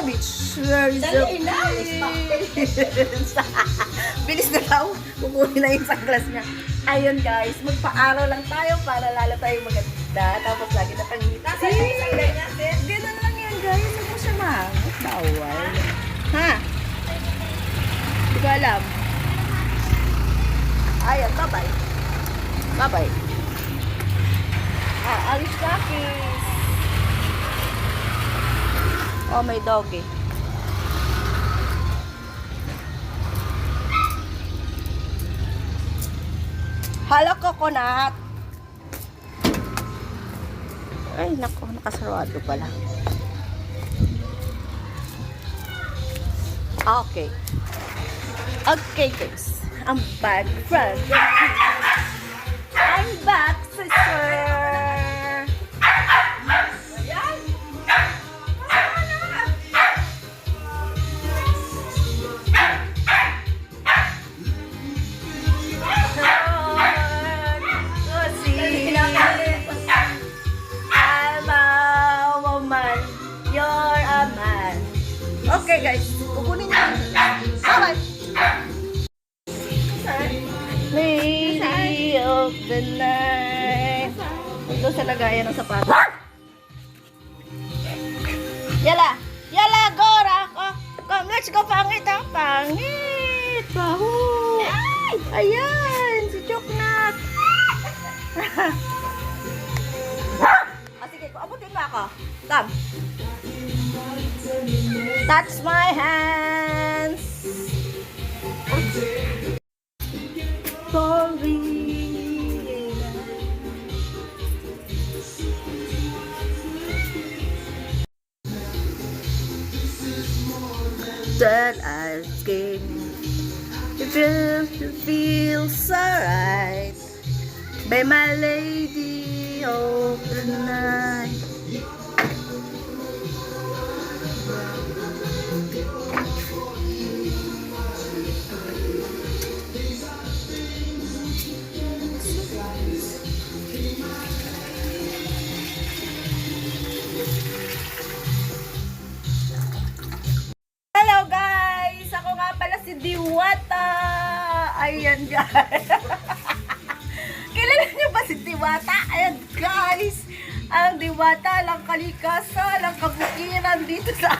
beach. Where is the Dali na, beach? Bilis na daw. Kukunin na yung sunglass niya. Ayun guys, magpa-araw lang tayo para lalo tayo maganda. Tapos lagi na pangita. Ganun lang yan guys. Huwag mo siya mahangot. Bawal. Ha? Hindi ko alam. Ayan, bye-bye. Bye-bye. Alis ka, kiss. Oh, may doggy. Hello, coconut. Ay, nako, nakasarado pala. Okay. Okay, guys. I'm back from the I'm back, sister. I'm a woman. You're a man. Okay, guys. Kukunin niyo. Bye-bye. Lady of the night. Ito sa lagayan ng sapatos. Yala! Yala, Gora! Come, let's go. Pangit, ha? Pangit! Baho! Ayan! Si Choknat! Sige, abutin mo ako. Come. Touch my hands. Sorry. That ice cream. It feels alright. By my lady of the night. Hello guys! Ako nga pala si Diwata! Ayan guys! Kilala niyo ba si Diwata? Ayan guys! Ang Diwata lang kalikasan, ang kabukiran dito sa